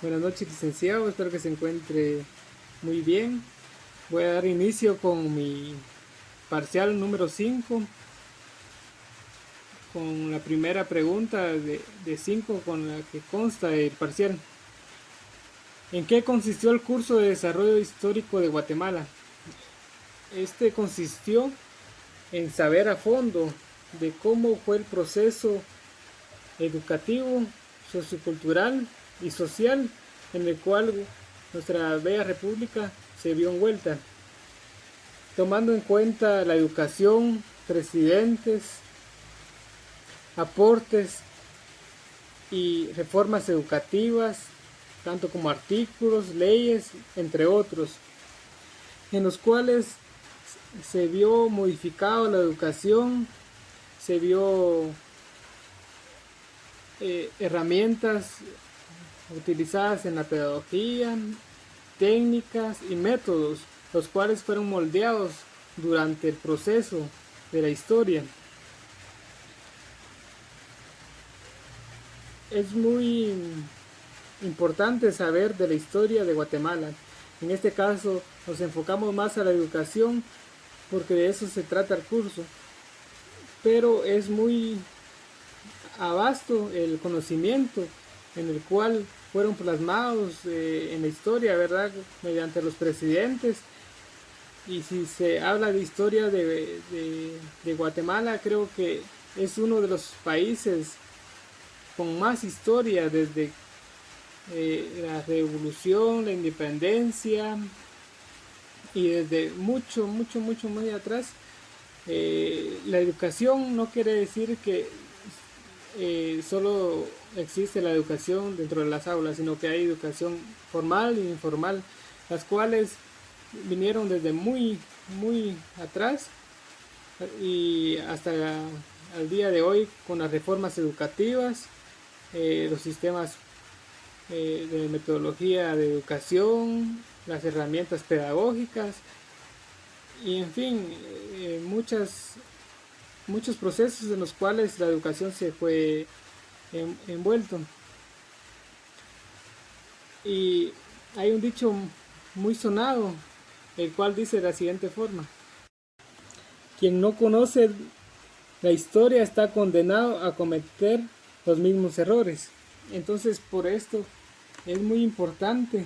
Buenas noches, licenciado. Espero que se encuentre muy bien. Voy a dar inicio con mi parcial número 5, con la primera pregunta de 5 con la que consta el parcial. ¿En qué consistió el curso de desarrollo histórico de Guatemala? Este consistió en saber a fondo de cómo fue el proceso educativo, sociocultural y social en el cual nuestra bella república se vio envuelta, tomando en cuenta la educación, presidentes, aportes y reformas educativas, tanto como artículos, leyes, entre otros, en los cuales se vio modificado la educación, se vio herramientas utilizadas en la pedagogía, técnicas y métodos, los cuales fueron moldeados durante el proceso de la historia. Es muy importante saber de la historia de Guatemala. En este caso nos enfocamos más a la educación porque de eso se trata el curso, pero es muy vasto el conocimiento en el cual fueron plasmados en la historia, ¿verdad? Mediante los presidentes. Y si se habla de historia de Guatemala, creo que es uno de los países con más historia desde la revolución, la independencia y desde mucho, mucho, mucho muy atrás. La educación no quiere decir que solo existe la educación dentro de las aulas, sino que hay educación formal e informal, las cuales vinieron desde muy, muy atrás y hasta el día de hoy con las reformas educativas, los sistemas de metodología de educación, las herramientas pedagógicas y en fin, muchos procesos en los cuales la educación se fue envuelto. Y hay un dicho muy sonado, el cual dice de la siguiente forma: quien no conoce la historia está condenado a cometer los mismos errores. Entonces, por esto es muy importante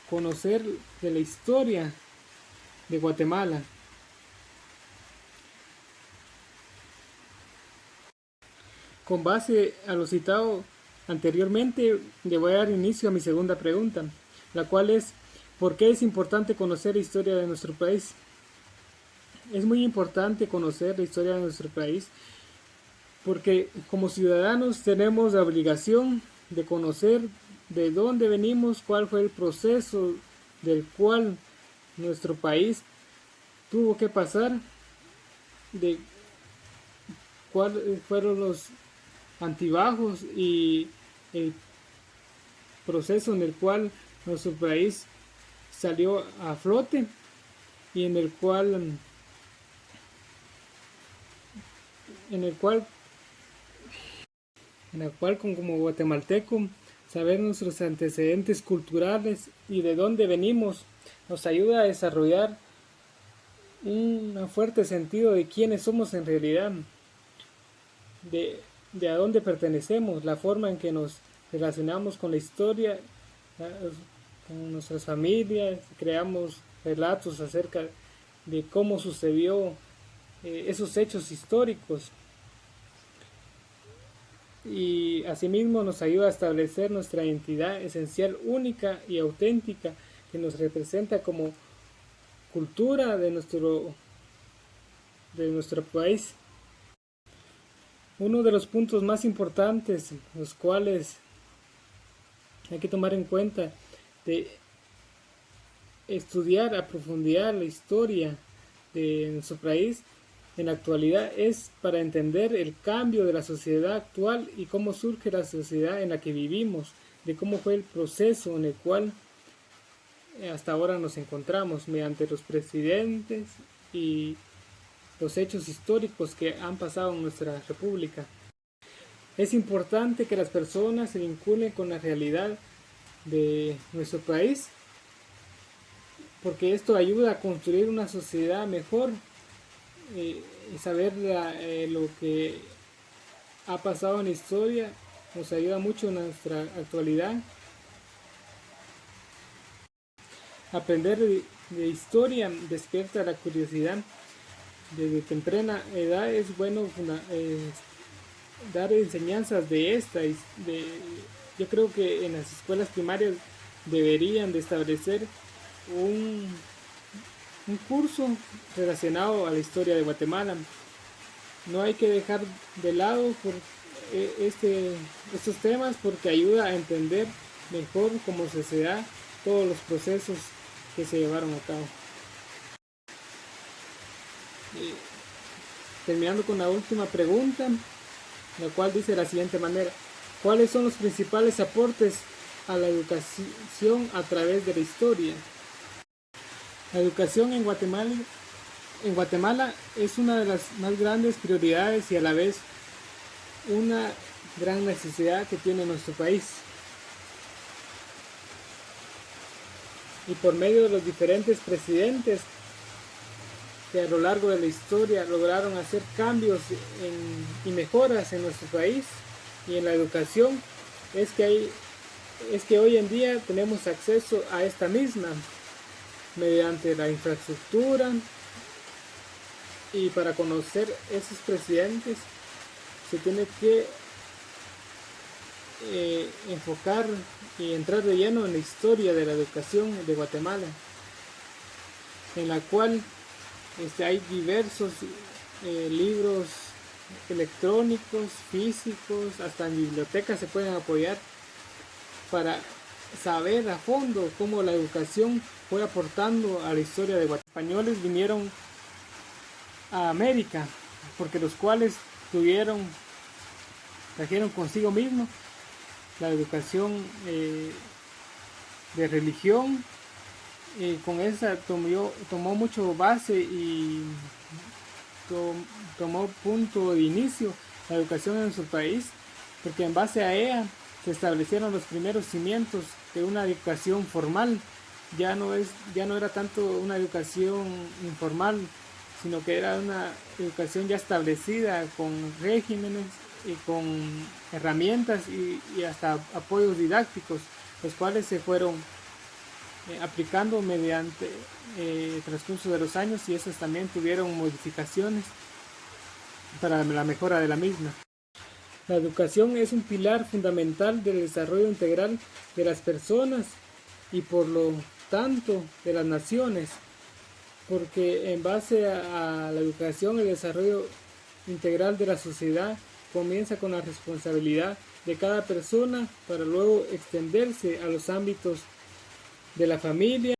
conocer de la historia de Guatemala. Con base a lo citado anteriormente, le voy a dar inicio a mi segunda pregunta, la cual es: ¿por qué es importante conocer la historia de nuestro país? Es muy importante conocer la historia de nuestro país porque como ciudadanos tenemos la obligación de conocer de dónde venimos, cuál fue el proceso del cual nuestro país tuvo que pasar, de cuáles fueron los antibajos y el proceso en el cual nuestro país salió a flote y en el cual como guatemalteco saber nuestros antecedentes culturales y de dónde venimos nos ayuda a desarrollar un fuerte sentido de quiénes somos en realidad, de a dónde pertenecemos, la forma en que nos relacionamos con la historia, con nuestras familias, creamos relatos acerca de cómo sucedió esos hechos históricos, y asimismo nos ayuda a establecer nuestra identidad esencial, única y auténtica, que nos representa como cultura de nuestro país. Uno de los puntos más importantes, los cuales hay que tomar en cuenta de estudiar a profundidad la historia de nuestro país en la actualidad, es para entender el cambio de la sociedad actual y cómo surge la sociedad en la que vivimos, de cómo fue el proceso en el cual hasta ahora nos encontramos mediante los presidentes y los hechos históricos que han pasado en nuestra república. Es importante que las personas se vinculen con la realidad de nuestro país, porque esto ayuda a construir una sociedad mejor y saber lo que ha pasado en la historia nos ayuda mucho en nuestra actualidad. Aprender de historia despierta la curiosidad. Desde temprana edad es bueno dar enseñanzas de esta. Yo creo que en las escuelas primarias deberían de establecer un, un curso relacionado a la historia de Guatemala. No hay que dejar de lado estos temas porque ayuda a entender mejor cómo se da todos los procesos que se llevaron a cabo. Terminando con la última pregunta, la cual dice de la siguiente manera: ¿cuáles son los principales aportes a la educación a través de la historia? La educación en Guatemala es una de las más grandes prioridades y a la vez una gran necesidad que tiene nuestro país. Y por medio de los diferentes presidentes que a lo largo de la historia lograron hacer cambios y mejoras en nuestro país y en la educación, es que hoy en día tenemos acceso a esta misma mediante la infraestructura. Y para conocer esos presidentes se tiene que enfocar y entrar de lleno en la historia de la educación de Guatemala, en la cual hay diversos libros electrónicos, físicos, hasta en bibliotecas se pueden apoyar para saber a fondo cómo la educación fue aportando a la historia de Guatemala. Los españoles vinieron a América, porque los cuales trajeron consigo mismo la educación de religión, y con esa tomó mucho base y tomó punto de inicio la educación en su país, porque en base a ella se establecieron los primeros cimientos de una educación formal. Ya no era tanto una educación informal, sino que era una educación ya establecida con regímenes y con herramientas y hasta apoyos didácticos, los cuales se fueron aplicando mediante el transcurso de los años, y esos también tuvieron modificaciones para la mejora de la misma. La educación es un pilar fundamental del desarrollo integral de las personas y por lo tanto de las naciones, porque en base a la educación el desarrollo integral de la sociedad comienza con la responsabilidad de cada persona para luego extenderse a los ámbitos de la familia,